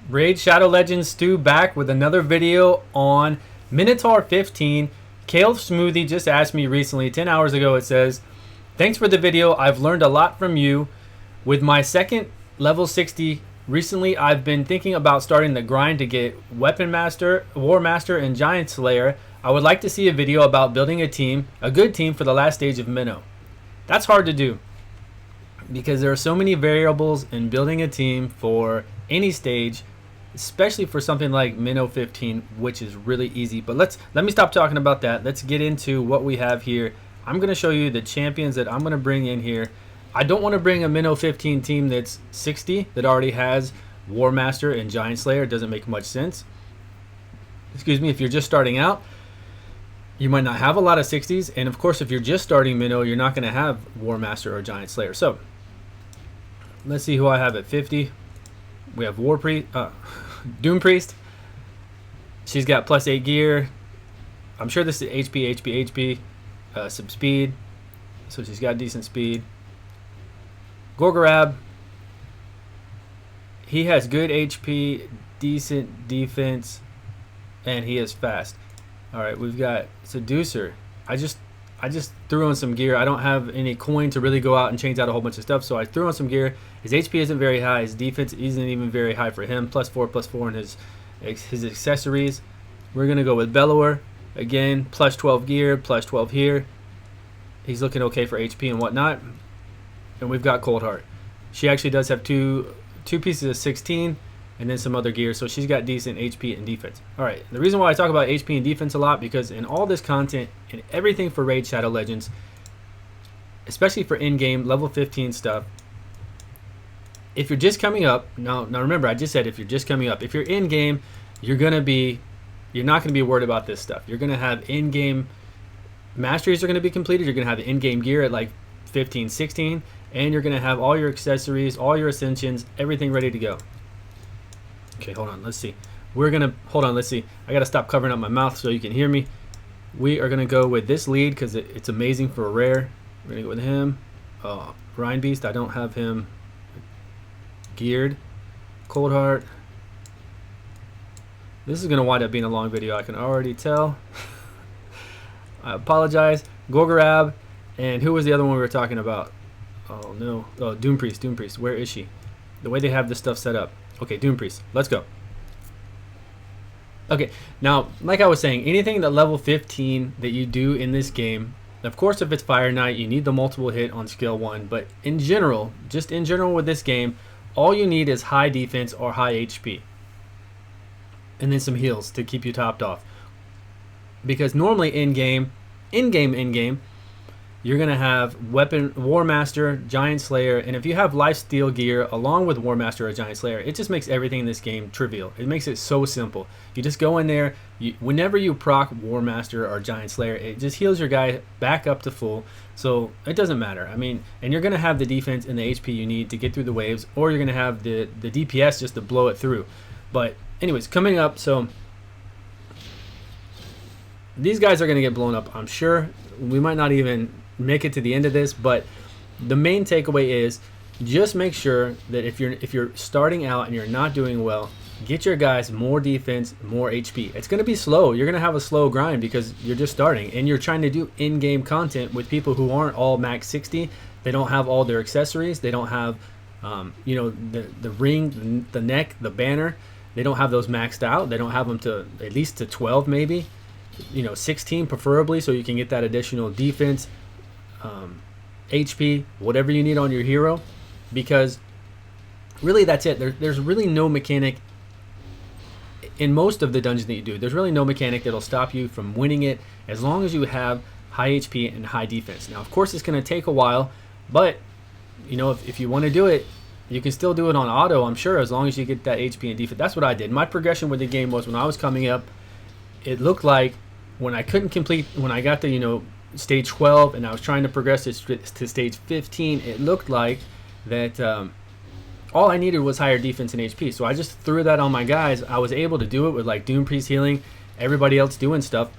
Raid Shadow Legends Stu back with another video on Minotaur 15. Kale Smoothie just asked me recently, 10 hours ago, it says, "Thanks for the video. I've learned a lot from you. With my second level 60, recently I've been thinking about starting the grind to get Weapon Master, War Master, and Giant Slayer. I would like to see a video about building a good team for the last stage of Minnow." That's hard to do because there are so many variables in building a team for any stage, especially for something like Minnow 15, which is really easy. But let me stop talking about that. Let's get into what we have here. I'm going to show you the champions that I'm going to bring in here. I don't want to bring a Minnow 15 team that's 60 that already has War Master and Giant Slayer. It doesn't make much sense. Excuse me, if you're just starting out, you might not have a lot of 60s, and of course if you're just starting Minnow, you're not going to have War Master or Giant Slayer. So let's see who I have at 50. We have Doom Priest. She's got +8 gear. I'm sure this is HP, some speed. So she's got decent speed. Gorgorab. He has good HP, decent defense, and he is fast. All right, we've got Seducer. I just threw on some gear. I don't have any coin to really go out and change out a whole bunch of stuff, so I threw on some gear. His HP isn't very high. His defense isn't even very high for him. +4 in his accessories. We're gonna go with Bellower again. +12 gear, +12 here. He's looking okay for HP and whatnot. And we've got Coldheart. She actually does have two pieces of 16 and then some other gear, so she's got decent HP and defense. All right, the reason why I talk about HP and defense a lot, because in all this content and everything for Raid Shadow Legends, especially for in-game level 15 stuff, if you're just coming up, now remember, I just said if you're just coming up, if you're in-game, you're not gonna be worried about this stuff. You're gonna have in-game masteries are gonna be completed. You're gonna have the in-game gear at like 15, 16, and you're gonna have all your accessories, all your ascensions, everything ready to go. Okay, hold on, let's see. Let's see. I gotta stop covering up my mouth so you can hear me. We are gonna go with this lead because it's amazing for a rare. We're gonna go with him. Rhine Beast, I don't have him geared. Coldheart. This is gonna wind up being a long video, I can already tell. I apologize. Gorgorab, and who was the other one we were talking about? Oh no. Oh, Doom Priest. Where is she? The way they have this stuff set up. Okay, Doom Priest. Let's go. Okay, now, like I was saying, anything that level 15 that you do in this game, of course, if it's Fire Knight, you need the multiple hit on skill 1, but in general, just in general with this game, all you need is high defense or high HP. And then some heals to keep you topped off. Because normally in-game, you're going to have War Master, Giant Slayer, and if you have Lifesteal gear along with War Master or Giant Slayer, it just makes everything in this game trivial. It makes it so simple. You just go in there, whenever you proc War Master or Giant Slayer, it just heals your guy back up to full, so it doesn't matter. I mean, and you're going to have the defense and the HP you need to get through the waves, or you're going to have the DPS just to blow it through. But anyways, coming up, so these guys are going to get blown up, I'm sure. We might not even make it to the end of this, but the main takeaway is just make sure that if you're starting out and you're not doing well, get your guys more defense, more HP. It's going to be slow. You're going to have a slow grind because you're just starting and you're trying to do in-game content with people who aren't all max 60. They don't have all their accessories. They don't have the ring, the neck, the banner. They don't have those maxed out. They don't have them to at least to 12 maybe, 16 preferably, so you can get that additional defense, HP, whatever you need on your hero, because really that's it. There's really no mechanic in most of the dungeons that you do. There's really no mechanic that'll stop you from winning it as long as you have high HP and high defense. Now, of course, it's going to take a while, but if you want to do it, you can still do it on auto, I'm sure, as long as you get that HP and defense. That's what I did. My progression with the game was when I was coming up, it looked like when I got to stage 12 and I was trying to progress to stage 15, it looked like that all I needed was higher defense and HP. So I just threw that on my guys. I was able to do it with like Doom Priest healing, everybody else doing stuff.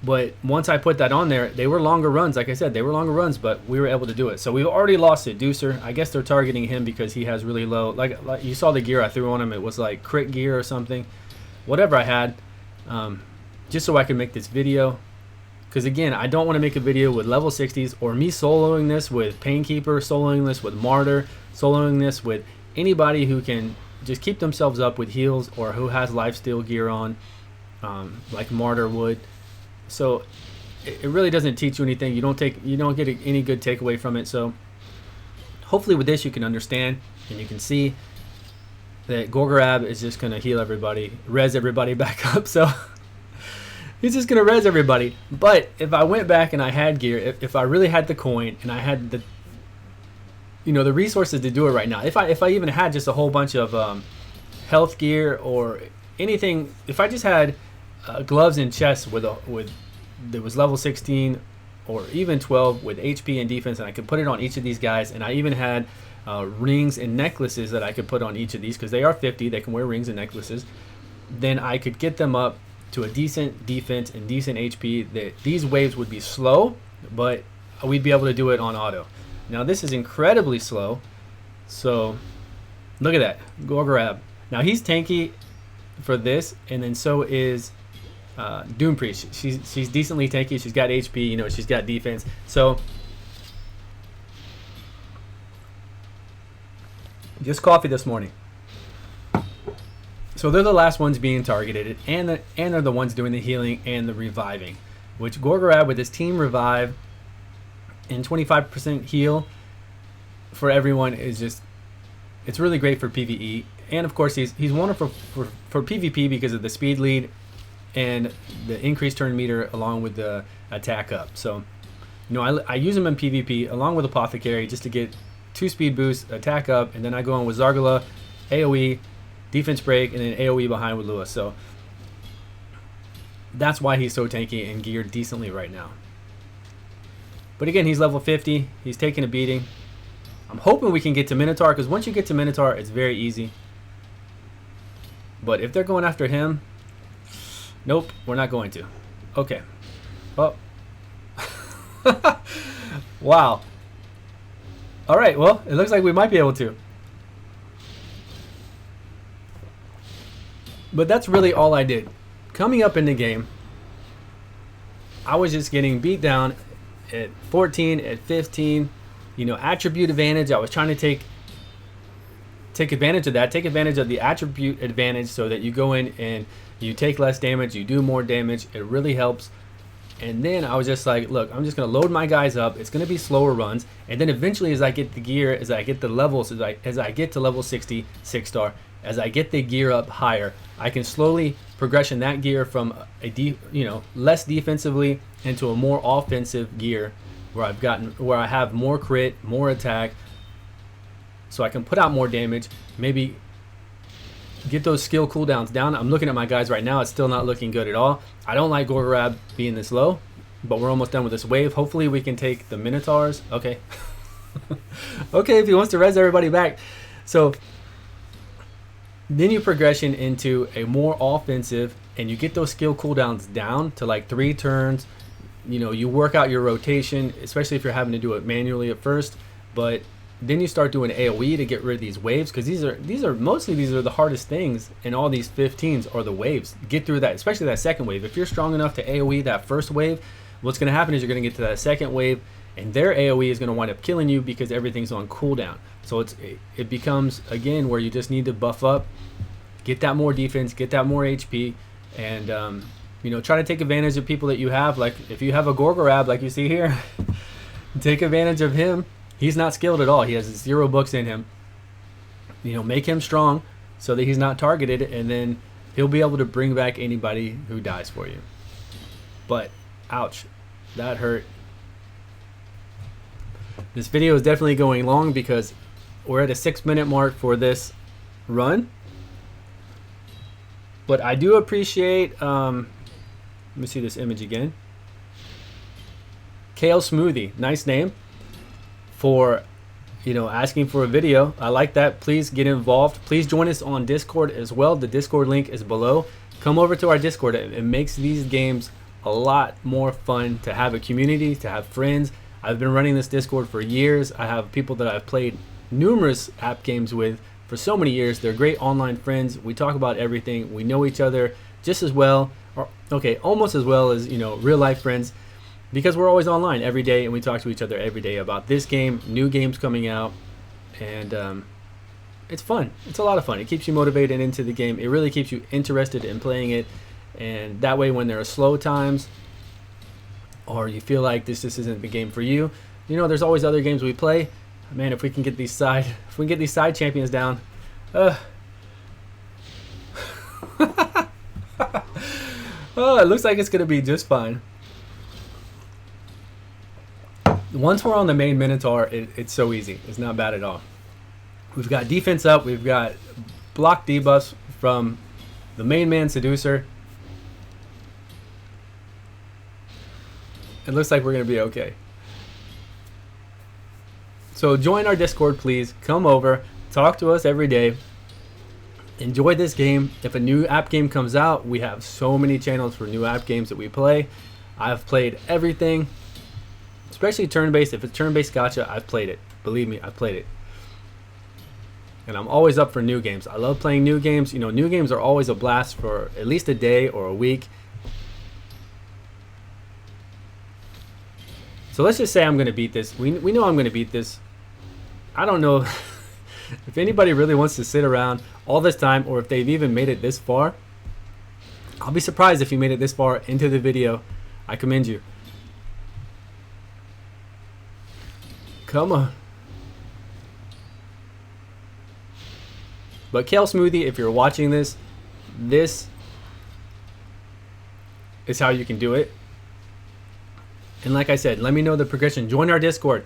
But once I put that on there, they were longer runs. Like I said, they were longer runs, but we were able to do it. So we've already lost it. Deucer, I guess they're targeting him because he has really low, like you saw the gear I threw on him. It was like crit gear or something. Whatever I had, just so I could make this video. Because again, I don't want to make a video with level 60s or me soloing this with Painkeeper, soloing this with Martyr, soloing this with anybody who can just keep themselves up with heals or who has lifesteal gear on, like Martyr would. So it really doesn't teach you anything. You don't get any good takeaway from it. So hopefully with this you can understand and you can see that Gorgorab is just gonna heal everybody, res everybody back up. So he's just gonna res everybody. But if I went back and I had gear, if I really had the coin and I had the the resources to do it right now, if I even had just a whole bunch of health gear or anything, if I just had gloves and chests with that was level 16 or even 12 with HP and defense, and I could put it on each of these guys, and I even had rings and necklaces that I could put on each of these because they are 50, they can wear rings and necklaces, then I could get them up to a decent defense and decent HP. That these waves would be slow, but we'd be able to do it on auto. Now this is incredibly slow, so look at that, Gorgorab. Now he's tanky for this, and then so is Doom Priest. She's decently tanky. She's got HP. She's got defense. So just coffee this morning. So they're the last ones being targeted, and they're the ones doing the healing and the reviving. Which Gorgorab with his team revive and 25% heal for everyone is just, it's really great for PvE. And of course he's wonderful for PvP because of the speed lead and the increased turn meter along with the attack up. So I use him in PvP along with Apothecary just to get 2 speed boosts, attack up, and then I go on with Zargala, AoE, defense break, and then AoE behind with Lewis. So that's why he's so tanky and geared decently right now. But again, he's level 50. He's taking a beating. I'm hoping we can get to Minotaur, because once you get to Minotaur, it's very easy. But if they're going after him, nope, we're not going to. Okay. Oh. Wow. All right, well, it looks like we might be able to. But that's really all I did. Coming up in the game, I was just getting beat down at 14, at 15. Attribute advantage. I was trying to take advantage of that. Take advantage of the attribute advantage so that you go in and you take less damage, you do more damage. It really helps. And then I was just like, look, I'm just going to load my guys up. It's going to be slower runs. And then eventually as I get the gear, as I get the levels, as I get to level 60, 6-star, as I get the gear up higher, I can slowly progression that gear from less defensively into a more offensive gear where I have more crit, more attack, so I can put out more damage, maybe get those skill cooldowns down. I'm looking at my guys right now. It's still not looking good at all. I don't like Gorgorab being this low, but we're almost done with this wave. Hopefully we can take the Minotaurs. Okay. Okay, if he wants to res everybody back. So then you progression into a more offensive, and you get those skill cooldowns down to like 3 turns. You work out your rotation, especially if you're having to do it manually at first, but then you start doing AoE to get rid of these waves, because these are mostly the hardest things in all these 15s are the waves. Get through that, especially that second wave. If you're strong enough to AoE that first wave, what's going to happen is you're going to get to that second wave, and their AoE is going to wind up killing you because everything's on cooldown. So it becomes again where you just need to buff up, get that more defense, get that more HP, and try to take advantage of people that you have. Like if you have a Gorgorab like you see here, take advantage of him. He's not skilled at all. He has 0 books in him. Make him strong so that he's not targeted, and then he'll be able to bring back anybody who dies for you. But ouch, that hurt. This video is definitely going long because we're at a 6-minute mark for this run. But I do appreciate, let me see this image again. Kale Smoothie, nice name for, asking for a video. I like that. Please get involved. Please join us on Discord as well. The Discord link is below. Come over to our Discord. It makes these games a lot more fun to have a community, to have friends. I've been running this Discord for years. I have people that I've played numerous app games with for so many years. They're great online friends. We talk about everything. We know each other just as well, or okay, almost as well as, you know, real life friends, because we're always online every day and we talk to each other every day about this game, new games coming out, and it's fun. It's a lot of fun. It keeps you motivated into the game. It really keeps you interested in playing it, and that way when there are slow times or you feel like this just isn't the game for you, you know, there's always other games we play. Man, if we can get these side champions down, oh, it looks like it's gonna be just fine. Once we're on the main Minotaur, it's so easy. It's not bad at all. We've got defense up. We've got block debuffs from the main man Seducer. It looks like we're gonna be okay. So join our Discord, please. Come over, talk to us every day. Enjoy this game. If a new app game comes out, we have so many channels for new app games that we play. I've played everything, especially turn-based. If it's turn-based gacha, I've played it. Believe me, I've played it. And I'm always up for new games. I love playing new games. You know, new games are always a blast for at least a day or a week. So let's just say I'm going to beat this. We know I'm going to beat this. I don't know if anybody really wants to sit around all this time, or if they've even made it this far. I'll be surprised if you made it this far into the video. I commend you. Come on. But Kale Smoothie, if you're watching this, this is how you can do it. And like I said, let me know the progression. Join our Discord.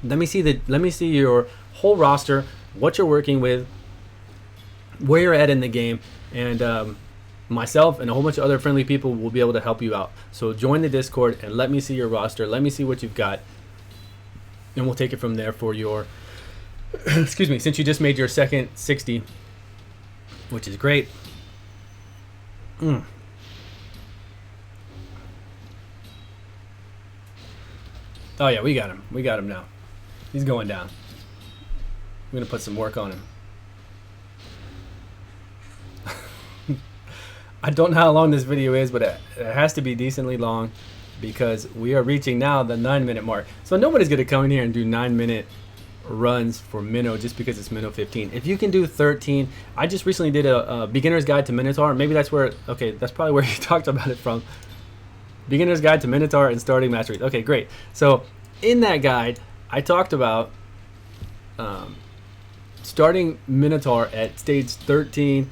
Let me see your whole roster, what you're working with, where you're at in the game, and myself and a whole bunch of other friendly people will be able to help you out. So join the Discord and let me see your roster. Let me see what you've got, and we'll take it from there for your excuse me, since you just made your second 60, which is great. Oh yeah, we got him. We got him now. He's going down. I'm gonna put some work on him. I don't know how long this video is, but it has to be decently long because we are reaching now the 9-minute mark. So nobody's gonna come in here and do 9-minute runs for Minnow just because it's Minnow 15. If you can do 13, I just recently did a beginner's guide to Minotaur. Maybe that's where, okay, that's probably where you talked about it from. Beginner's Guide to Minotaur and Starting Masteries. Okay, great. So in that guide, I talked about starting Minotaur at stage 13,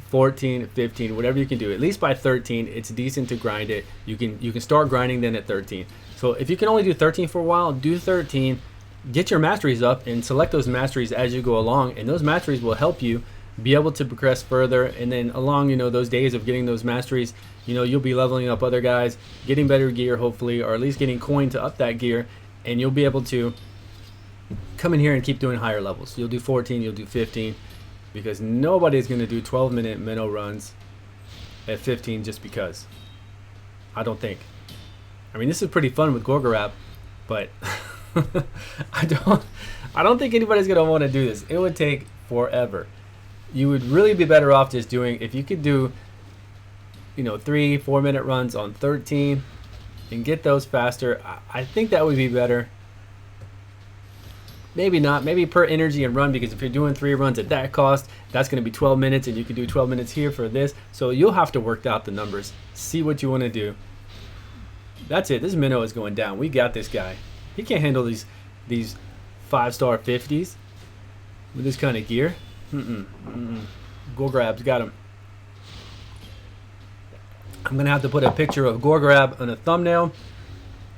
14, 15, whatever you can do. At least by 13, it's decent to grind it. You can start grinding then at 13. So if you can only do 13 for a while, do 13. Get your masteries up and select those masteries as you go along, and those masteries will help you be able to progress further. And then along, you know, those days of getting those masteries, you know, you'll be leveling up other guys, getting better gear hopefully, or at least getting coin to up that gear, and you'll be able to come in here and keep doing higher levels. You'll do 14, you'll do 15, because nobody's going to do 12-minute minnow runs at 15 just because. I don't think. I mean, this is pretty fun with Gorgorab, but I don't think anybody's going to want to do this. It would take forever. You would really be better off just doing, if you could do, you know, 3-4 minute runs on 13 and get those faster. I think that would be better. Maybe not, maybe per energy and run, because if you're doing 3 runs at that cost, that's going to be 12 minutes, and you could do 12 minutes here for this. So you'll have to work out the numbers, see what you want to do. That's it. This minnow is going down. We got this guy. He can't handle these 5-star 50s with this kind of gear. Gorgrab's got him. I'm gonna have to put a picture of Gorgrab on a thumbnail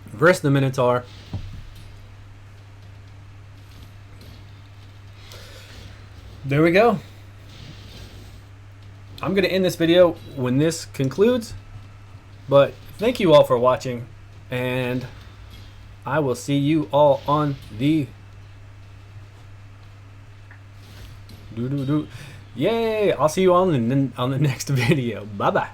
versus the Minotaur. There we go. I'm gonna end this video when this concludes, but thank you all for watching, and I will see you all on the Yay! I'll see you all on the next video. Bye bye.